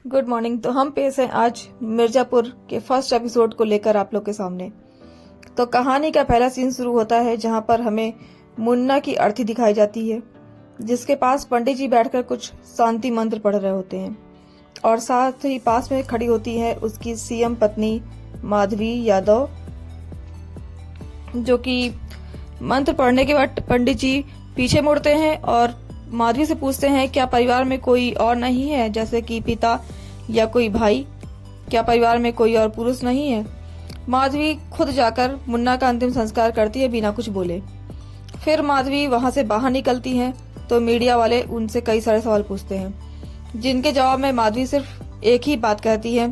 Good morning. तो हम पेश हैं आज मिर्जापुर के फर्स्ट एपिसोड को लेकर आप लोग के सामने। तो कहानी का पहला सीन शुरू होता है जहां पर हमें मुन्ना की अर्थी दिखाई जाती है, जिसके पास पंडित जी बैठकर कुछ शांति मंत्र पढ़ रहे होते हैं और साथ ही पास में खड़ी होती है उसकी सीएम पत्नी माधवी यादव, जो कि मंत्र पढ़ने के बाद पंडित जी पीछे मुड़ते हैं और माधवी से पूछते हैं क्या परिवार में कोई और नहीं है, जैसे कि पिता या कोई भाई, क्या परिवार में कोई और पुरुष नहीं है। माधवी खुद जाकर मुन्ना का अंतिम संस्कार करती है बिना कुछ बोले। फिर माधवी वहां से बाहर निकलती है तो मीडिया वाले उनसे कई सारे सवाल पूछते हैं, जिनके जवाब में माधवी सिर्फ एक ही बात कहती है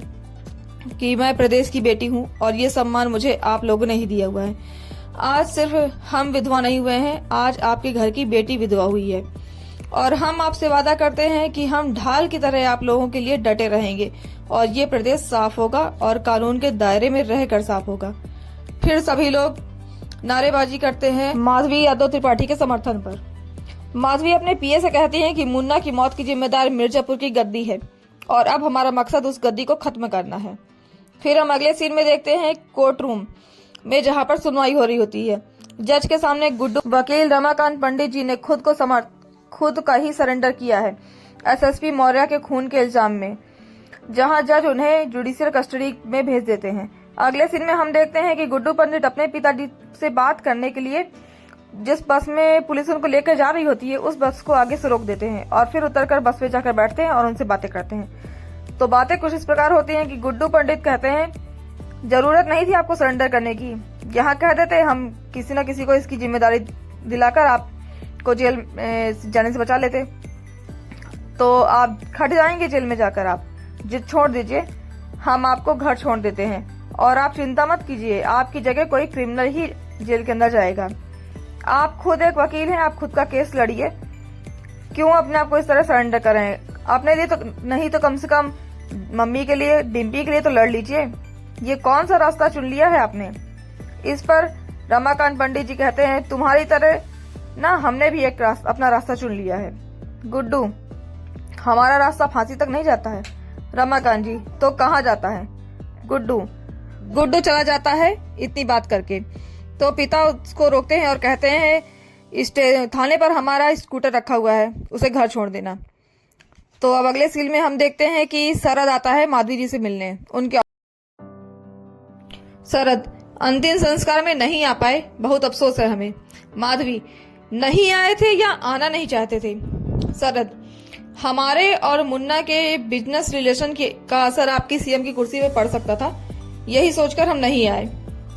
कि मैं प्रदेश की बेटी हूँ और ये सम्मान मुझे आप लोगों ने ही दिया हुआ है। आज सिर्फ हम विधवा नहीं हुए हैं, आज आपके घर की बेटी विधवा हुई है और हम आपसे वादा करते हैं कि हम ढाल की तरह आप लोगों के लिए डटे रहेंगे और ये प्रदेश साफ होगा और कानून के दायरे में रहकर साफ होगा। फिर सभी लोग नारेबाजी करते हैं माधवी यादव त्रिपाठी के समर्थन पर। माधवी अपने पीए से कहती हैं कि मुन्ना की मौत की जिम्मेदार मिर्जापुर की गद्दी है और अब हमारा मकसद उस गद्दी को खत्म करना है। फिर हम अगले सीन में देखते हैं कोर्ट रूम में, जहां पर सुनवाई हो रही होती है। जज के सामने गुड्डू वकील रमाकांत पंडित जी ने खुद का ही सरेंडर किया है एसएसपी मौर्य के खून के इल्जाम में, जहां जज उन्हें जुडिशियल कस्टडी में भेज देते हैं। अगले सीन में हम देखते हैं कि गुड्डू पंडित अपने पिताजी से बात करने के लिए जिस बस में पुलिस उनको लेकर जा रही होती है उस बस को आगे से रोक देते हैं और फिर उतरकर बस पे जाकर बैठते हैं और उनसे बातें करते हैं। तो बातें कुछ इस प्रकार होती हैं कि गुड्डू पंडित कहते हैं जरूरत नहीं थी आपको सरेंडर करने की, यहाँ कह देते हम किसी न किसी को इसकी जिम्मेदारी दिलाकर आपको जेल जाने से बचा लेते, तो आप खट जाएंगे जेल में जाकर। आप जिद छोड़ दीजिए, हम आपको घर छोड़ देते हैं और आप चिंता मत कीजिए, आपकी जगह कोई क्रिमिनल ही जेल के अंदर जाएगा। आप खुद एक वकील हैं, आप खुद का केस लड़िए, क्यों अपने आप को इस तरह सरेंडर करें? अपने लिए तो नहीं तो कम से कम मम्मी के लिए, डिम्पी के लिए तो लड़ लीजिए। ये कौन सा रास्ता चुन लिया है आपने? इस पर रमाकांत पंडित जी कहते हैं तुम्हारी तरह ना हमने भी एक अपना रास्ता चुन लिया है गुड्डू, हमारा रास्ता फांसी तक नहीं जाता है। रमाकांत जी तो कहाँ जाता है? गुड्डू चला जाता है इतनी बात करके। तो पिता उसको रोकते हैं और कहते हैं थाने पर हमारा स्कूटर रखा हुआ है, उसे घर छोड़ देना। तो अब अगले सीन में हम देखते हैं कि शरद आता है माधवी जी से मिलने। उनके शरद अंतिम संस्कार में नहीं आ पाए, बहुत अफसोस है हमें। माधवी नहीं आए थे या आना नहीं चाहते थे? शरद हमारे और मुन्ना के बिजनेस रिलेशन का असर आपकी सीएम की कुर्सी पे पड़ सकता था, यही सोचकर हम नहीं आए।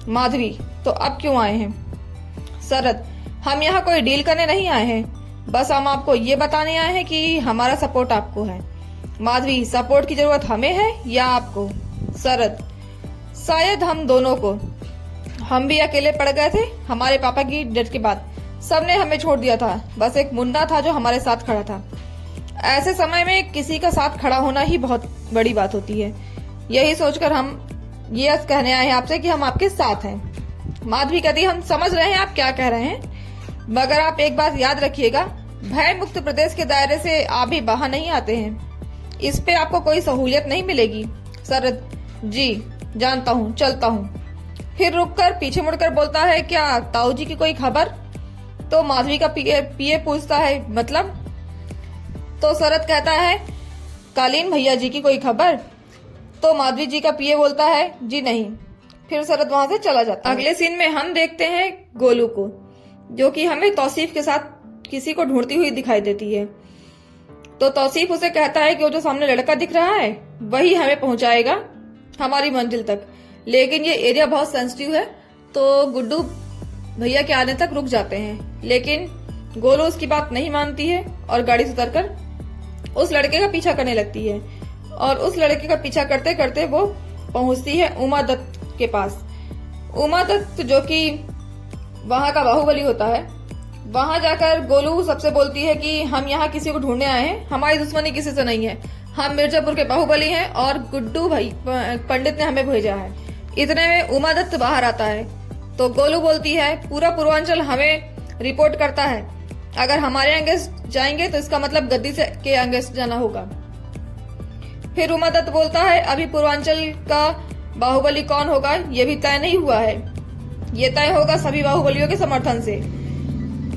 माधवी तो अब क्यों आए हैं? शरद हम यहाँ कोई डील करने नहीं आए हैं, बस हम आपको ये बताने आए हैं कि हमारा सपोर्ट आपको है। माधवी सपोर्ट की जरूरत हमें है या आपको? शरद शायद हम दोनों को, हम भी अकेले पड़ गए थे हमारे पापा की डेथ के बाद, सबने हमें छोड़ दिया था, बस एक मुन्ना था जो हमारे साथ खड़ा था। ऐसे समय में किसी का साथ खड़ा होना ही बहुत बड़ी बात होती है, यही सोचकर हम ये कहने आए हैं आपसे कि हम आपके साथ हैं। माधवी कहती हम समझ रहे हैं आप क्या कह रहे हैं, मगर आप एक बात याद रखिएगा, भय मुक्त प्रदेश के दायरे से आप भी बाहर नहीं आते हैं, इस पे आपको कोई सहूलियत नहीं मिलेगी। शरद जी जानता हूँ, चलता हूँ। फिर रुककर पीछे मुड़कर बोलता है क्या ताऊ जी की कोई खबर? तो माधवी का पीए पूछता है मतलब? तो शरद कहता है कालीन भैया जी की कोई खबर? तो माधवी जी का पीए बोलता है जी नहीं। फिर शरद वहां से चला जाता है। अगले सीन में हम देखते हैं गोलू को, जो कि हमें तौसीफ के साथ किसी को ढूंढती हुई दिखाई देती है। तो तौसीफ उसे कहता है कि वो जो सामने लड़का दिख रहा है वही हमें पहुंचाएगा हमारी मंजिल तक, लेकिन ये एरिया बहुत सेंसिटिव है, तो गुड्डू भैया के आने तक रुक जाते हैं। लेकिन गोलू उसकी बात नहीं मानती है और गाड़ी से उतरकर उस लड़के का पीछा करने लगती है और उस लड़के का पीछा करते करते वो पहुंचती है उमा दत्त के पास। उमा दत्त जो कि वहां का बाहुबली होता है, वहां जाकर गोलू सबसे बोलती है कि हम यहाँ किसी को ढूंढने आए हैं, हमारी दुश्मनी किसी से नहीं है, हम मिर्जापुर के बाहुबली हैं और गुड्डू भाई पंडित ने हमें भेजा है। इतने में उमा दत्त बाहर आता है तो गोलू बोलती है पूरा पूर्वांचल हमें रिपोर्ट करता है, अगर हमारे अगेंस्ट जाएंगे तो इसका मतलब गद्दी से के अगेंस्ट जाना होगा। फिर उमा दत्त बोलता है अभी पूर्वांचल का बाहुबली कौन होगा ये भी तय नहीं हुआ है, ये तय होगा सभी बाहुबलियों के समर्थन से।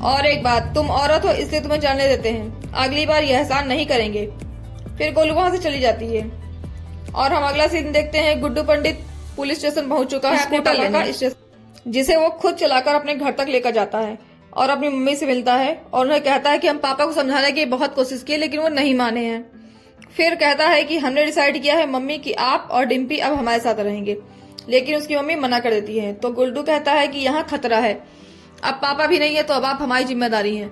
और एक बात, तुम औरत हो इसलिए तुम्हें जाने देते हैं, अगली बार यह एहसान नहीं करेंगे। फिर गोलू वहां से चली जाती है और हम अगला सीन देखते हैं। गुड्डू पंडित पुलिस स्टेशन पहुंच चुका है अपने पापा का स्टेशन, जिसे वो खुद चलाकर अपने घर तक लेकर जाता है और अपनी मम्मी से मिलता है और उन्हें कहता है कि हम पापा को समझाने की बहुत कोशिश की लेकिन वो नहीं माने हैं। फिर कहता है कि हमने डिसाइड किया है मम्मी कि आप और डिम्पी अब हमारे साथ रहेंगे, लेकिन उसकी मम्मी मना कर देती है। तो गुड्डू कहता है कि यहाँ खतरा है, अब पापा भी नहीं है तो अब आप हमारी जिम्मेदारी है।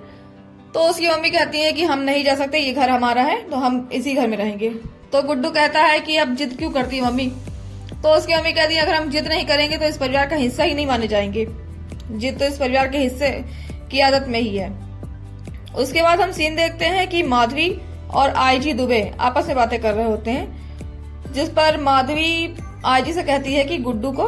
तो उसकी मम्मी कहती है कि हम नहीं जा सकते, ये घर हमारा है तो हम इसी घर में रहेंगे। तो गुड्डू कहता है कि अब जिद क्यों करती है मम्मी। तो उसकी मम्मी कहती है अगर हम जिद नहीं करेंगे तो इस परिवार का हिस्सा ही नहीं माने जाएंगे, जिद तो इस परिवार के हिस्से की आदत में ही है। उसके बाद हम सीन देखते हैं कि माधवी और आईजी दुबे आपस में बातें कर रहे होते हैं, जिस पर माधवी आईजी से कहती है कि गुड्डू को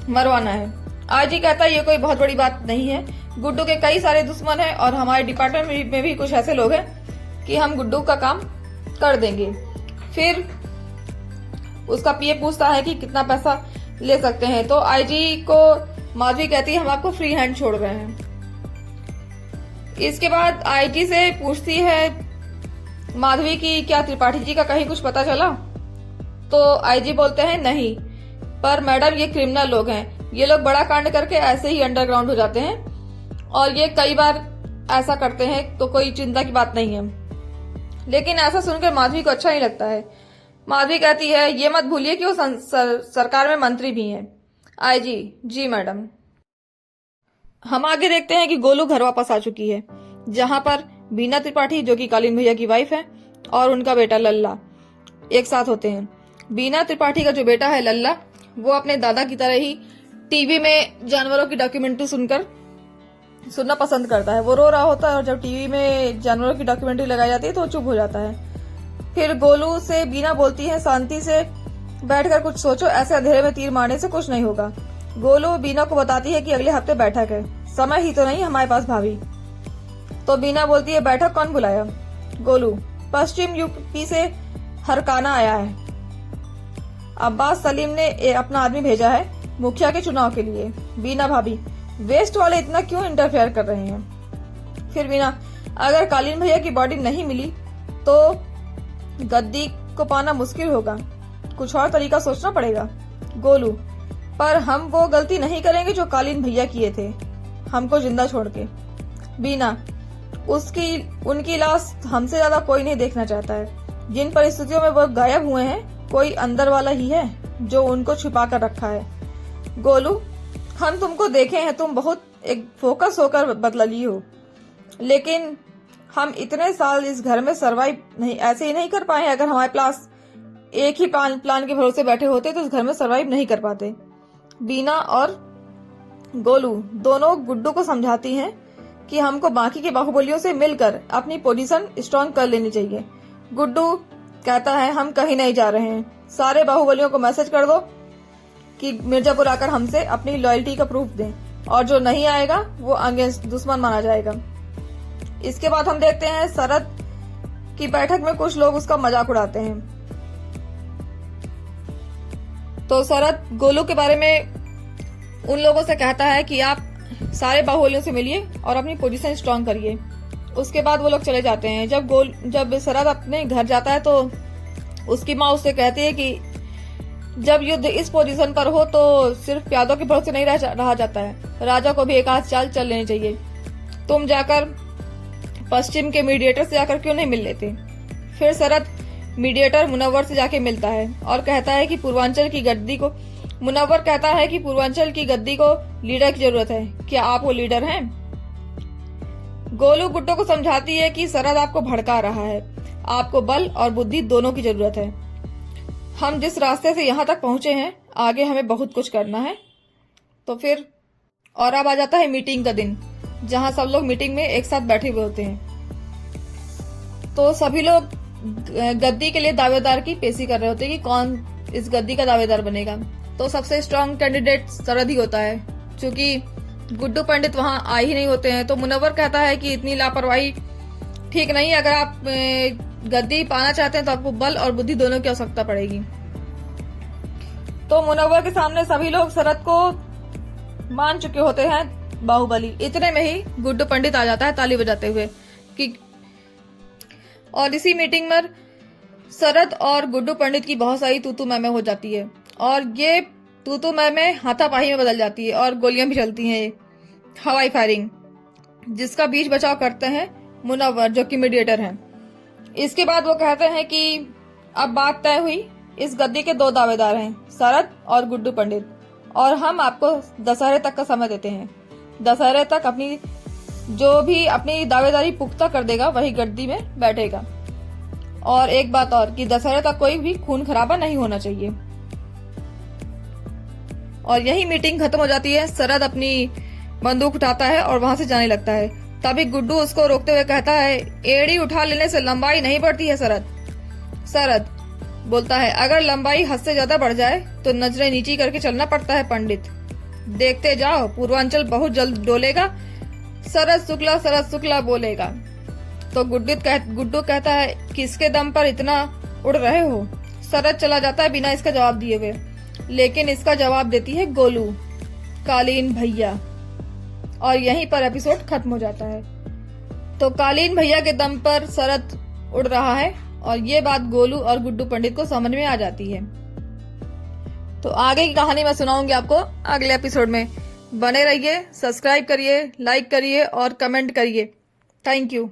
मरवाना है। आईजी कहता है ये कोई बहुत बड़ी बात नहीं है, गुड्डू के कई सारे दुश्मन हैं और हमारे डिपार्टमेंट में भी कुछ ऐसे लोग हैं कि हम गुड्डू का काम कर देंगे। फिर उसका पीए पूछता है कि कितना पैसा ले सकते हैं, तो आईजी को माधवी कहती है हम आपको फ्री हैंड छोड़ रहे हैं। इसके बाद आईजी से पूछती है माधवी की क्या त्रिपाठी जी का कहीं कुछ पता चला। तो आईजी बोलते हैं नहीं, पर मैडम ये क्रिमिनल लोग हैं, ये लोग बड़ा कांड करके ऐसे ही अंडरग्राउंड हो जाते हैं और ये कई बार ऐसा करते हैं, तो कोई चिंता की बात नहीं है। लेकिन ऐसा सुनकर माधवी को अच्छा नहीं लगता है। माधवी कहती है ये मत भूलिए कि वो सरकार में मंत्री भी हैं। आईजी जी मैडम। हम आगे देखते हैं कि गोलू घर वापस आ चुकी है, जहां पर बीना त्रिपाठी जो कि कालीन भैया की वाइफ है और उनका बेटा लल्ला एक साथ होते हैं। बीना त्रिपाठी का जो बेटा है लल्ला, वो अपने दादा की तरह ही टीवी में जानवरों की डॉक्यूमेंट्री सुनना पसंद करता है। वो रो रहा होता है और जब टीवी में जानवरों की डॉक्यूमेंट्री लगाई जाती है तो वो चुप हो जाता है। फिर गोलू से बीना बोलती है शांति से बैठकर कुछ सोचो, ऐसे अंधेरे में तीर मारने से कुछ नहीं होगा। गोलू बीना को बताती है कि अगले हफ्ते बैठक है, समय ही तो नहीं हमारे पास भाभी। तो बीना बोलती है बैठक कौन बुलाया। गोलू पश्चिम यूपी से हरकाना आया है, अब्बास सलीम ने अपना आदमी भेजा है मुखिया के चुनाव के लिए। बीना भाभी वेस्ट वाले इतना क्यों इंटरफेयर कर रहे हैं। फिर बीना अगर कालीन भैया की बॉडी नहीं मिली तो गद्दी को पाना मुश्किल होगा, कुछ और तरीका सोचना पड़ेगा। गोलू पर हम वो गलती नहीं करेंगे जो कालीन भैया किए थे, हमको जिंदा छोड़ के। बीना उनकी लाश हमसे ज्यादा कोई नहीं देखना चाहता है। जिन परिस्थितियों में वो गायब हुए हैं कोई अंदर वाला ही है जो उनको छिपा कर रखा है। गोलू हम तुमको देखे हैं, तुम बहुत एक फोकस होकर बदली हो, लेकिन हम इतने साल इस घर में सरवाइव नहीं ऐसे ही नहीं कर पाए हैं। अगर हमारे पास एक ही प्लान के भरोसे बैठे होते तो इस घर में सरवाइव नहीं कर पाते। बीना और गोलू दोनों गुड्डू को समझाती हैं कि हमको बाकी के बाहुबलियों से मिलकर अपनी पोजीशन स्ट्रांग कर लेनी चाहिए। गुड्डू कहता है हम कहीं नहीं जा रहे हैं, सारे बाहुबलियों को मैसेज कर दो कि मिर्जापुर आकर हमसे अपनी लॉयल्टी का प्रूफ दें और जो नहीं आएगा वो अगेंस्ट दुश्मन माना जाएगा। इसके बाद हम देखते हैं शरद की बैठक में कुछ लोग उसका मजाक उड़ाते हैं। तो शरद गोलू के बारे में उन लोगों से कहता है कि आप सारे बाहुबलियों से मिलिए और अपनी पोजीशन स्ट्रांग करिए। उसके बाद वो लोग चले जाते हैं। जब शरद अपने घर जाता है तो उसकी माँ उससे कहती है कि जब युद्ध इस पोजीशन पर हो तो सिर्फ यादों के भरोसे नहीं रहा जाता है, राजा को भी एक आध चाल चल लेनी चाहिए। तुम जाकर पश्चिम के मीडिएटर से जाकर क्यों नहीं मिल लेते। फिर शरद मीडिएटर मुनव्वर से जाके मिलता है और कहता है कि पूर्वांचल की गद्दी को मुनव्वर कहता है कि पूर्वांचल की गद्दी को लीडर की जरूरत है, क्या आप वो लीडर हैं। गोलू गुड्डू को समझाती है कि शरद आपको भड़का रहा है, आपको बल और बुद्धि दोनों की जरूरत है। हम जिस रास्ते से यहाँ तक पहुंचे हैं आगे हमें बहुत कुछ करना है। तो फिर और अब आ जाता है मीटिंग का दिन, जहां सब लोग मीटिंग में एक साथ बैठे हुए होते हैं। तो सभी लोग गद्दी के लिए दावेदार की पेशी कर रहे होते हैं कि कौन इस गद्दी का दावेदार बनेगा। तो सबसे स्ट्रांग कैंडिडेट शरद ही होता है, क्योंकि गुड्डू पंडित वहां आ ही नहीं होते हैं। तो मुनव्वर कहता है कि इतनी लापरवाही ठीक नहीं, अगर आप गद्दी पाना चाहते हैं तो आपको बल और बुद्धि दोनों की आवश्यकता पड़ेगी। तो मुनव्वर के सामने सभी लोग शरद को मान चुके होते हैं बाहुबली। इतने में ही गुड्डू पंडित आ जाता है ताली बजाते हुए कि और इसी मीटिंग में शरद और गुड्डू पंडित की बहुत सारी तूतू मैमे हो जाती है और ये तूतू मैमे हाथापाई में बदल जाती है और गोलियां भी चलती हैं, हवाई फायरिंग, जिसका बीच बचाव करते हैं मुनव्वर जो कि मीडिएटर हैं। इसके बाद वो कहते हैं कि अब बात तय हुई, इस गद्दी के 2 दावेदार हैं, शरद और गुड्डू पंडित, और हम आपको दशहरे तक का समय देते हैं। दशहरे तक जो भी अपनी दावेदारी पुख्ता कर देगा वही गद्दी में बैठेगा। और एक बात और कि दशहरे तक कोई भी खून खराबा नहीं होना चाहिए। और यही मीटिंग खत्म हो जाती है। शरद अपनी बंदूक उठाता है और वहां से जाने लगता है। तभी गुड्डू उसको रोकते हुए कहता है, एड़ी उठा लेने से लंबाई नहीं बढ़ती है शरद। शरद बोलता है, अगर लंबाई हद से ज्यादा बढ़ जाए तो नजरें नीची करके चलना पड़ता है पंडित। देखते जाओ, पूर्वांचल बहुत जल्द डोलेगा। शरद शुक्ला बोलेगा। तो गुड्डू कहता है, किसके दम पर इतना उड़ रहे हो। शरद चला जाता है बिना इसका जवाब दिए हुए, लेकिन इसका जवाब देती है गोलू, कालीन भैया, और यहीं पर एपिसोड खत्म हो जाता है। तो कालीन भैया के दम पर शरद उड़ रहा है और ये बात गोलू और गुड्डू पंडित को समझ में आ जाती है। तो आगे की कहानी मैं सुनाऊंगी आपको अगले एपिसोड में। बने रहिए, सब्सक्राइब करिए, लाइक करिए और कमेंट करिए। Thank you.